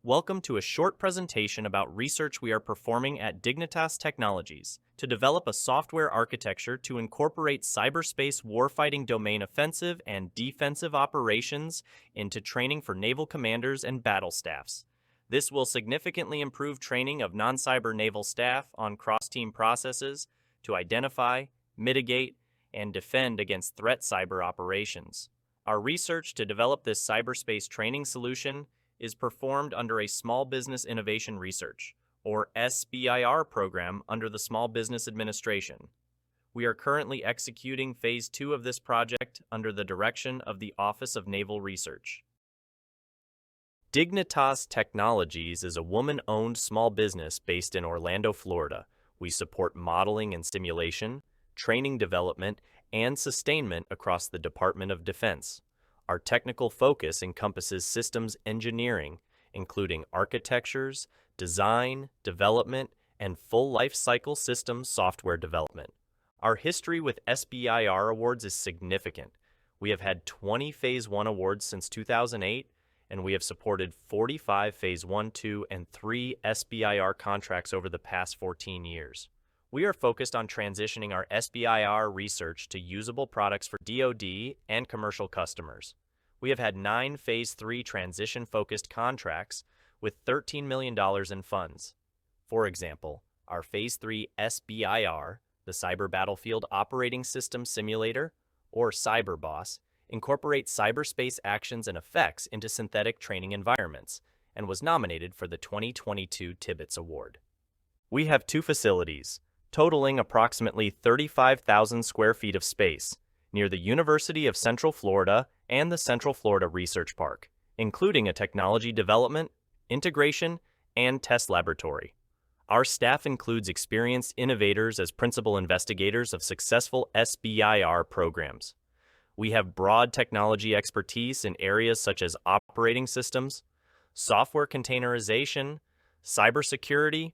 Welcome to a short presentation about research we are performing at Dignitas Technologies to develop a software architecture to incorporate cyberspace warfighting domain offensive and defensive operations into training for naval commanders and battle staffs. This will significantly improve training of non-cyber naval staff on cross-team processes to identify, mitigate, and defend against threat cyber operations. Our research to develop this cyberspace training solution is performed under a Small Business Innovation Research, or SBIR program under the Small Business Administration. We are currently executing Phase 2 of this project under the direction of the Office of Naval Research. Dignitas Technologies is a woman-owned small business based in Orlando, Florida. We support modeling and simulation, training development, and sustainment across the Department of Defense. Our technical focus encompasses systems engineering, including architectures, design, development, and full life cycle systems software development. Our history with SBIR awards is significant. We have had 20 Phase 1 awards since 2008, and we have supported 45 Phase 1, 2, and 3 SBIR contracts over the past 14 years. We are focused on transitioning our SBIR research to usable products for DoD and commercial customers. We have had 9 Phase 3 transition-focused contracts with $13 million in funds. For example, our Phase 3 SBIR, the Cyber Battlefield Operating System Simulator, or CyberBOSS, incorporates cyberspace actions and effects into synthetic training environments and was nominated for the 2022 Tibbets Award. We have 2 facilities, totaling approximately 35,000 square feet of space, near the University of Central Florida and the Central Florida Research Park, including a technology development, integration, and test laboratory. Our staff includes experienced innovators as principal investigators of successful SBIR programs. We have broad technology expertise in areas such as operating systems, software containerization, cybersecurity,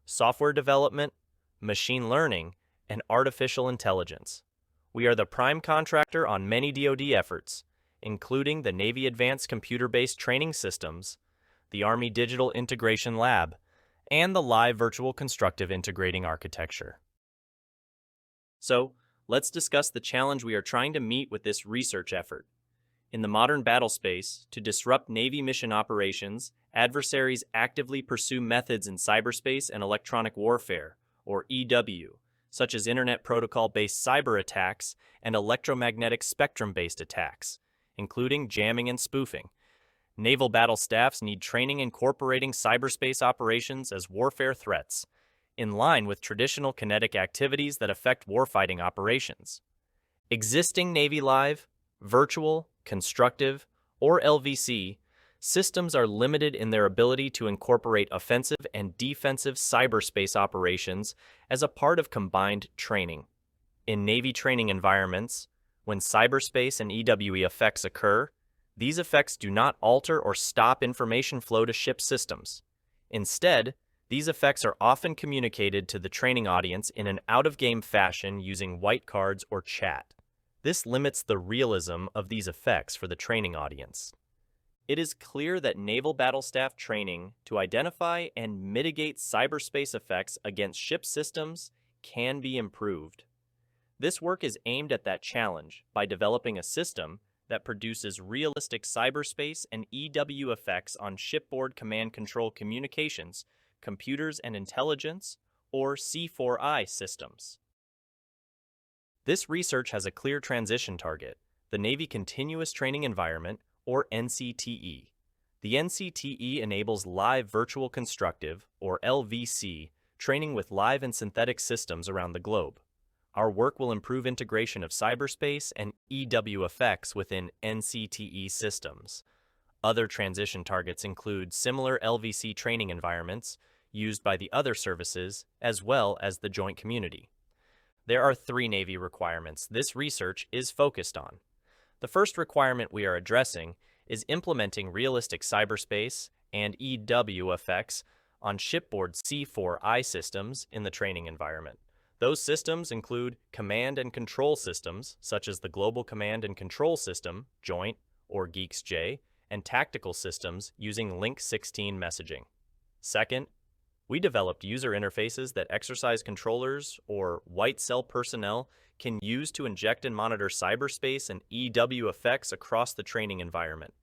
software development, machine learning, and artificial intelligence. We are the prime contractor on many DoD efforts, including the Navy Advanced Computer-Based Training Systems, the Army Digital Integration Lab, and the Live Virtual Constructive Integrating Architecture. So, let's discuss the challenge we are trying to meet with this research effort. In the modern battle space, to disrupt Navy mission operations, adversaries actively pursue methods in cyberspace and electronic warfare, or EW, such as Internet Protocol-based cyber attacks and electromagnetic spectrum-based attacks, including jamming and spoofing. Naval battle staffs need training incorporating cyberspace operations as warfare threats, in line with traditional kinetic activities that affect warfighting operations. Existing Navy Live, Virtual, Constructive, or LVC systems are limited in their ability to incorporate offensive and defensive cyberspace operations as a part of combined training. In Navy training environments, when cyberspace and EWE effects occur, these effects do not alter or stop information flow to ship systems. Instead, these effects are often communicated to the training audience in an out-of-game fashion using white cards or chat. This limits the realism of these effects for the training audience. It is clear that naval battle staff training to identify and mitigate cyberspace effects against ship systems can be improved. This work is aimed at that challenge by developing a system that produces realistic cyberspace and EW effects on shipboard command control communications, computers and intelligence, or C4I systems. This research has a clear transition target, the Navy Continuous Training Environment, or NCTE. The NCTE enables live virtual constructive, or LVC, training with live and synthetic systems around the globe. Our work will improve integration of cyberspace and EW effects within NCTE systems. Other transition targets include similar LVC training environments used by the other services as well as the joint community. There are 3 Navy requirements this research is focused on. The first requirement we are addressing is implementing realistic cyberspace and EW effects on shipboard C4I systems in the training environment. Those systems include command and control systems, such as the Global Command and Control System, Joint, or GEEX-J, and tactical systems using Link 16 messaging. Second, we developed user interfaces that exercise controllers or white cell personnel can use to inject and monitor cyberspace and EW effects across the training environment.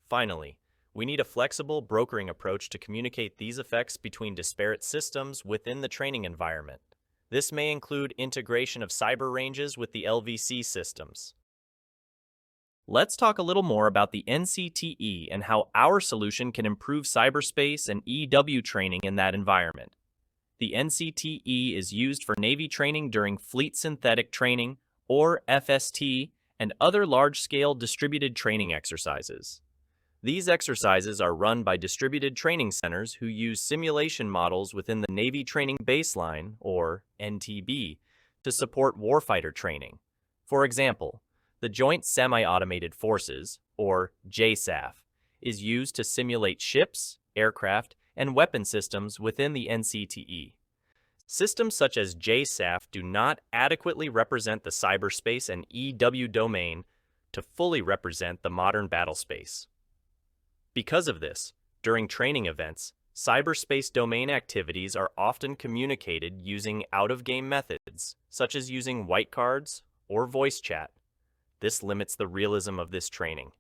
Finally, we need a flexible brokering approach to communicate these effects between disparate systems within the training environment. This may include integration of cyber ranges with the LVC systems. Let's talk a little more about the NCTE and how our solution can improve cyberspace and EW training in that environment. The NCTE is used for Navy training during Fleet Synthetic Training, or FST, and other large-scale distributed training exercises. These exercises are run by distributed training centers who use simulation models within the Navy Training Baseline, or NTB, to support warfighter training. For example, the Joint Semi-Automated Forces, or JSAF, is used to simulate ships, aircraft, and weapon systems within the NCTE. Systems such as JSAF do not adequately represent the cyberspace and EW domain to fully represent the modern battlespace. Because of this, during training events, cyberspace domain activities are often communicated using out-of-game methods, such as using white cards or voice chat. This limits the realism of this training.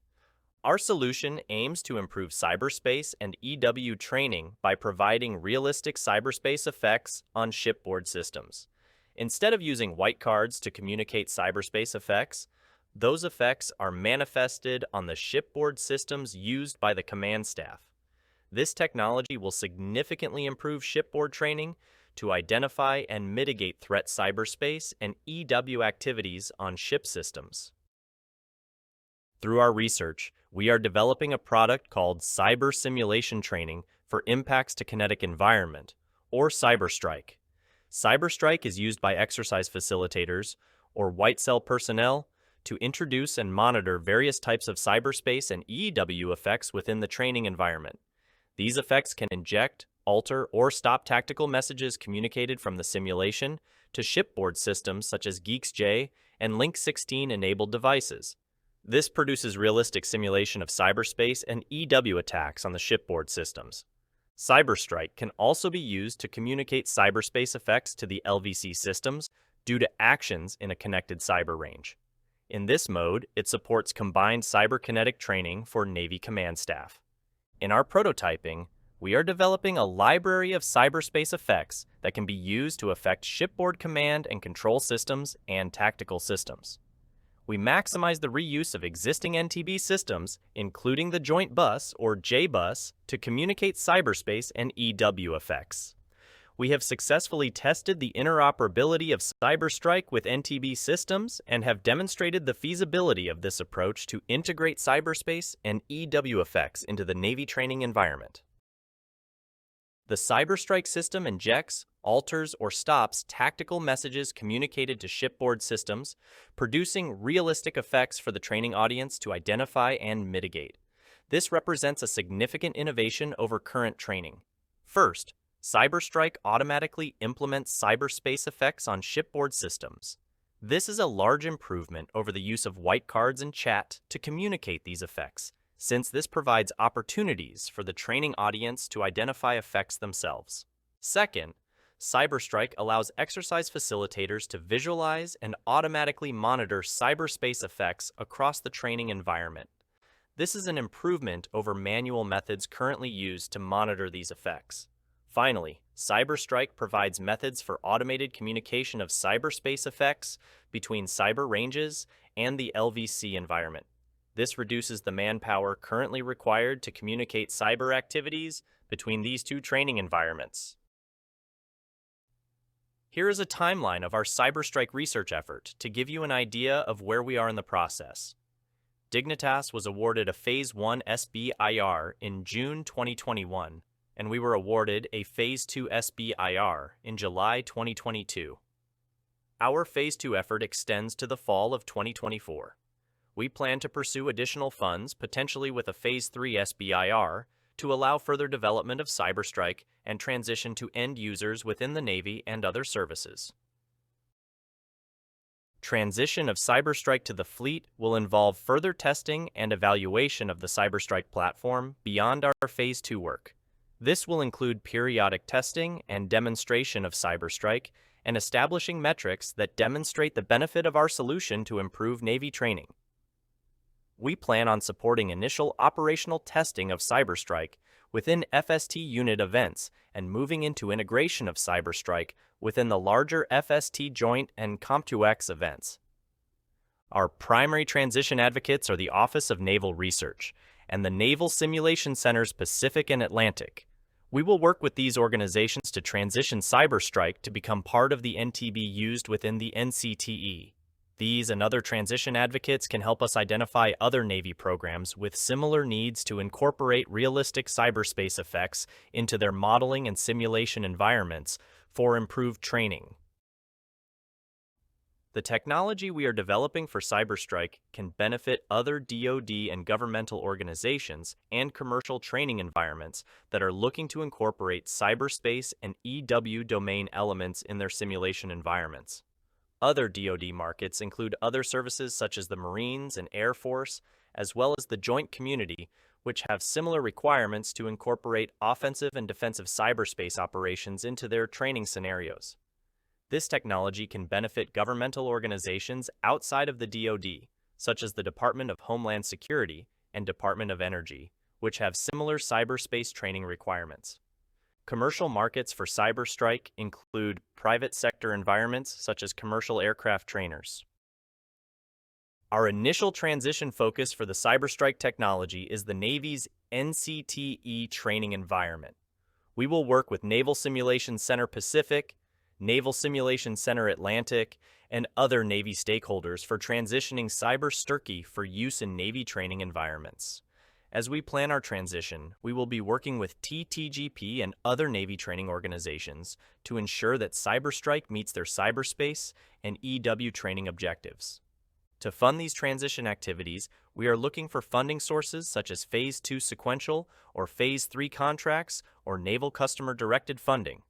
Our solution aims to improve cyberspace and EW training by providing realistic cyberspace effects on shipboard systems. Instead of using white cards to communicate cyberspace effects, those effects are manifested on the shipboard systems used by the command staff. This technology will significantly improve shipboard training to identify and mitigate threat cyberspace and EW activities on ship systems. Through our research, we are developing a product called Cyber Simulation Training for Impacts to Kinetic Environment, or CyberStrike. CyberStrike is used by exercise facilitators, or white cell personnel, to introduce and monitor various types of cyberspace and EW effects within the training environment. These effects can inject, alter, or stop tactical messages communicated from the simulation to shipboard systems such as GeeksJ and Link 16 enabled devices. This produces realistic simulation of cyberspace and EW attacks on the shipboard systems. CyberStrike can also be used to communicate cyberspace effects to the LVC systems due to actions in a connected cyber range. In this mode, it supports combined cyberkinetic training for Navy command staff. In our prototyping, we are developing a library of cyberspace effects that can be used to affect shipboard command and control systems and tactical systems. We maximize the reuse of existing NTB systems, including the Joint Bus or J-Bus, to communicate cyberspace and EW effects. We have successfully tested the interoperability of CyberStrike with NTB systems and have demonstrated the feasibility of this approach to integrate cyberspace and EW effects into the Navy training environment. The CyberStrike system injects, alters, or stops tactical messages communicated to shipboard systems, producing realistic effects for the training audience to identify and mitigate. This represents a significant innovation over current training. First, CyberStrike automatically implements cyberspace effects on shipboard systems. This is a large improvement over the use of white cards and chat to communicate these effects, since this provides opportunities for the training audience to identify effects themselves. Second, CyberStrike allows exercise facilitators to visualize and automatically monitor cyberspace effects across the training environment. This is an improvement over manual methods currently used to monitor these effects. Finally, CyberStrike provides methods for automated communication of cyberspace effects between cyber ranges and the LVC environment. This reduces the manpower currently required to communicate cyber activities between these two training environments. Here is a timeline of our CyberStrike research effort to give you an idea of where we are in the process. Dignitas was awarded a Phase 1 SBIR in June 2021, and we were awarded a Phase 2 SBIR in July 2022. Our Phase 2 effort extends to the fall of 2024. We plan to pursue additional funds, potentially with a Phase 3 SBIR, to allow further development of CyberStrike and transition to end users within the Navy and other services. Transition of CyberStrike to the fleet will involve further testing and evaluation of the CyberStrike platform beyond our Phase 2 work. This will include periodic testing and demonstration of CyberStrike and establishing metrics that demonstrate the benefit of our solution to improve Navy training. We plan on supporting initial operational testing of CyberStrike within FST unit events and moving into integration of CyberStrike within the larger FST joint and COMP2X events. Our primary transition advocates are the Office of Naval Research and the Naval Simulation Centers Pacific and Atlantic. We will work with these organizations to transition CyberStrike to become part of the NTB used within the NCTE. These and other transition advocates can help us identify other Navy programs with similar needs to incorporate realistic cyberspace effects into their modeling and simulation environments for improved training. The technology we are developing for CyberStrike can benefit other DoD and governmental organizations and commercial training environments that are looking to incorporate cyberspace and EW domain elements in their simulation environments. Other DoD markets include other services such as the Marines and Air Force, as well as the joint community, which have similar requirements to incorporate offensive and defensive cyberspace operations into their training scenarios. This technology can benefit governmental organizations outside of the DoD, such as the Department of Homeland Security and Department of Energy, which have similar cyberspace training requirements. Commercial markets for CyberStrike include private sector environments such as commercial aircraft trainers. Our initial transition focus for the CyberStrike technology is the Navy's NCTE training environment. We will work with Naval Simulation Center Pacific, Naval Simulation Center Atlantic, and other Navy stakeholders for transitioning CyberStrike for use in Navy training environments. As we plan our transition, we will be working with TTGP and other Navy training organizations to ensure that CyberStrike meets their cyberspace and EW training objectives. To fund these transition activities, we are looking for funding sources such as Phase 2 sequential or Phase 3 contracts or naval customer-directed funding.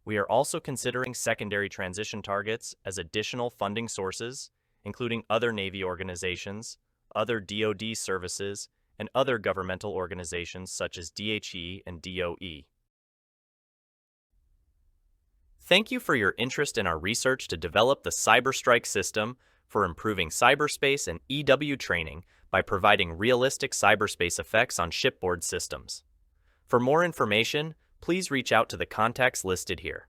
We are also considering secondary transition targets as additional funding sources, including other Navy organizations, other DoD services, and other governmental organizations such as DHE and DOE. Thank you for your interest in our research to develop the CyberStrike system for improving cyberspace and EW training by providing realistic cyberspace effects on shipboard systems. For more information, please reach out to the contacts listed here.